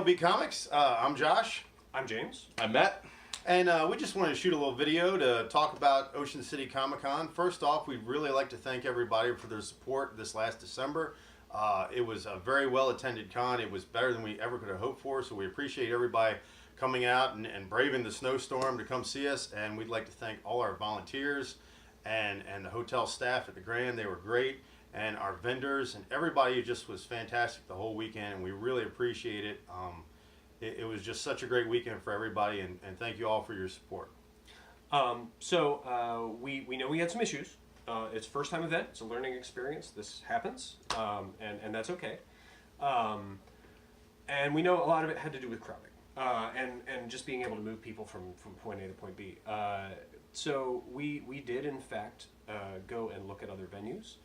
ALB Comics. I'm Josh. I'm James. I'm Matt. And we just wanted to shoot a little video to talk about Ocean City Comic Con. First off, we'd really like to thank everybody for their support this last December. It was a very well attended con. It was better than we ever could have hoped for, so we appreciate everybody coming out and braving the snowstorm to come see us. And we'd like to thank all our volunteers and the hotel staff at the Grand. They were great. And our vendors and everybody just was fantastic the whole weekend, and we really appreciate it. It was just such a great weekend for everybody, and thank you all for your support. We know we had some issues. It's a first time event. It's a learning experience. This happens, and that's okay. And we know a lot of it had to do with crowding and just being able to move people from point A to point B. So we did in fact go and look at other venues.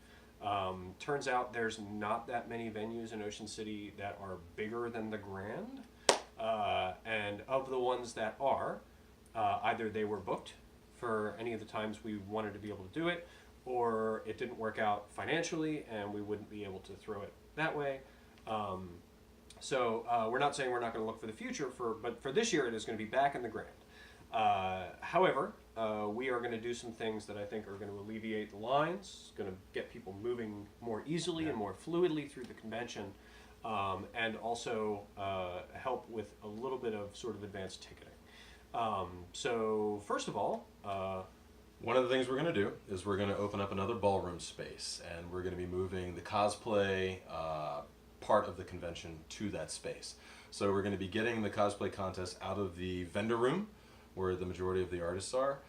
Turns out there's not that many venues in Ocean City that are bigger than the Grand. And of the ones that are, either they were booked for any of the times we wanted to be able to do it, or it didn't work out financially and we wouldn't be able to throw it that way. We're not saying we're not going to look for the future, but for this year it is going to be back in the Grand. However, we are going to do some things that I think are going to alleviate the lines, going to get people moving more easily and more fluidly through the convention, and also help with a little bit of sort of advanced ticketing. So first of all, one of the things we're going to do is we're going to open up another ballroom space, and we're going to be moving the cosplay part of the convention to that space. So we're going to be getting the cosplay contest out of the vendor room, where the majority of the artists are.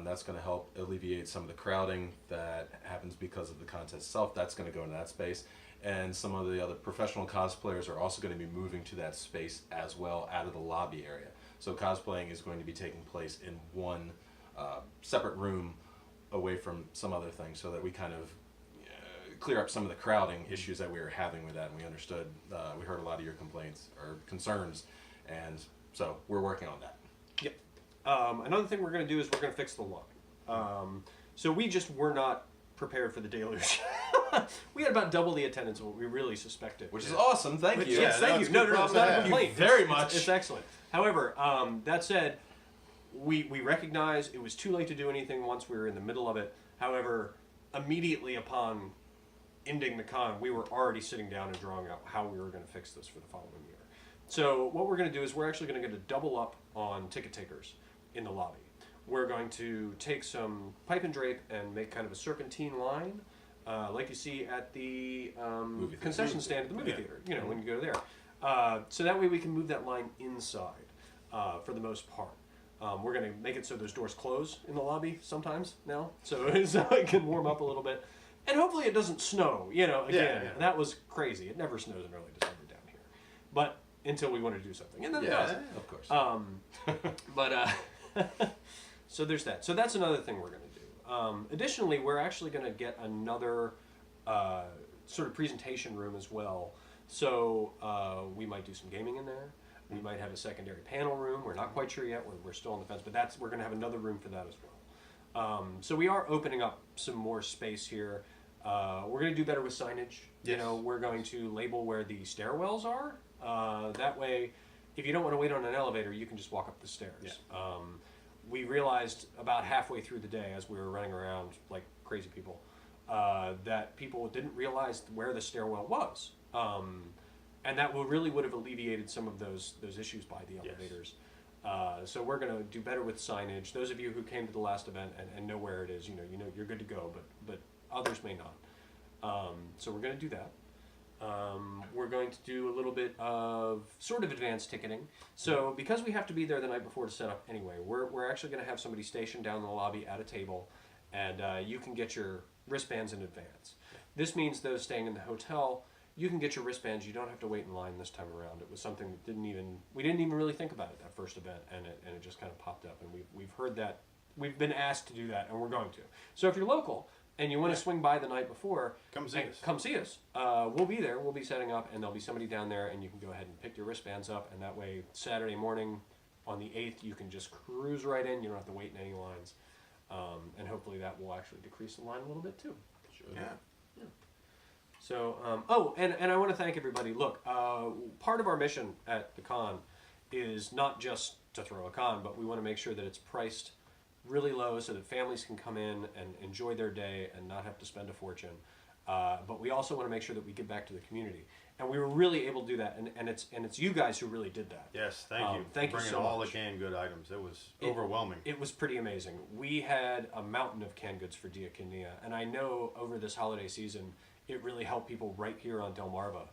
That's going to help alleviate some of the crowding that happens because of the contest itself. That's going to go into that space. And some of the other professional cosplayers are also going to be moving to that space as well, out of the lobby area. So cosplaying is going to be taking place in one separate room away from some other things, so that we kind of clear up some of the crowding issues that we were having with that. And we understood, we heard a lot of your complaints or concerns, and so we're working on that. Yep. Another thing we're going to do is we're going to fix the lobby. So we just were not prepared for the deluge. We had about double the attendance of what we really suspected. Which is awesome. Thank you. Yes, thank you. No, it's not a complaint. Thank you very much. It's excellent. However, that said, we recognize it was too late to do anything once we were in the middle of it. However, immediately upon ending the con, we were already sitting down and drawing out how we were going to fix this for the following year. So what we're going to do is we're actually going to get a double up on ticket takers in the lobby. We're going to take some pipe and drape and make kind of a serpentine line, like you see at the concession stand at the movie theater, when you go there. So that way we can move that line inside for the most part. We're going to make it so those doors close in the lobby sometimes now, so it can warm up a little bit. And hopefully it doesn't snow, That was crazy. It never snows in early December down here. But until we want to do something. And then it does. Of course. So there's that. So that's another thing we're going to do. Additionally, we're actually going to get another sort of presentation room as well. So we might do some gaming in there. We might have a secondary panel room. We're not quite sure yet. We're still on the fence, but we're going to have another room for that as well. So we are opening up some more space here. We're going to do better with signage. Yes. We're going to label where the stairwells are. That way, if you don't want to wait on an elevator, you can just walk up the stairs. Yeah. We realized about halfway through the day, as we were running around like crazy people, that people didn't realize where the stairwell was. And that really would have alleviated some of those issues by the elevators. Yes. So we're going to do better with signage. Those of you who came to the last event and know where it is, you're good to go, but others may not. So we're going to do that. We're going to do a little bit of sort of advanced ticketing. So because we have to be there the night before to set up anyway, we're actually going to have somebody stationed down in the lobby at a table, and you can get your wristbands in advance. This means those staying in the hotel, you can get your wristbands. You don't have to wait in line this time around. It was something that we didn't even really think about it that first event, and it just kind of popped up. And we've heard that, we've been asked to do that, and we're going to. So if you're local and you want to swing by the night before, come see us. We'll be there. We'll be setting up, and there'll be somebody down there, and you can go ahead and pick your wristbands up, and that way Saturday morning on the 8th, you can just cruise right in. You don't have to wait in any lines, and hopefully that will actually decrease the line a little bit too. Yeah. So, and I want to thank everybody. Look, part of our mission at the con is not just to throw a con, but we want to make sure that it's priced really low so that families can come in and enjoy their day and not have to spend a fortune. But we also want to make sure that we give back to the community, and we were really able to do that. And it's you guys who really did that. Yes, thank you. Thank you bringing so all much. the canned good items. It was overwhelming. It was pretty amazing. We had a mountain of canned goods for Diakonia, and I know over this holiday season, it really helped people right here on Delmarva,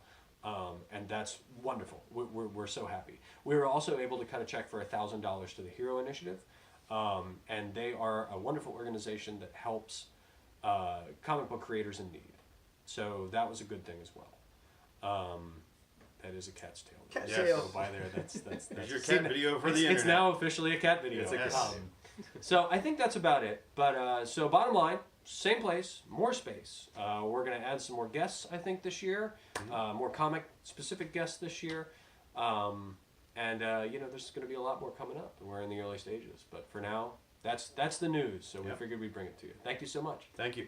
and that's wonderful. We're so happy. We were also able to kind of check for $1,000 to the Hero Initiative, and they are a wonderful organization that helps comic book creators in need. So that was a good thing as well. That is a cat's tail. Cat's Yes. tail. So by there, that's your cat video for the It's internet. now officially a cat video. It's a Yes. cat. So I think that's about it. But so bottom line, same place, more space. We're going to add some more guests, I think, this year. More comic-specific guests this year. And there's going to be a lot more coming up, and we're in the early stages. But for now, that's the news. So we Yep. figured we'd bring it to you. Thank you so much. Thank you.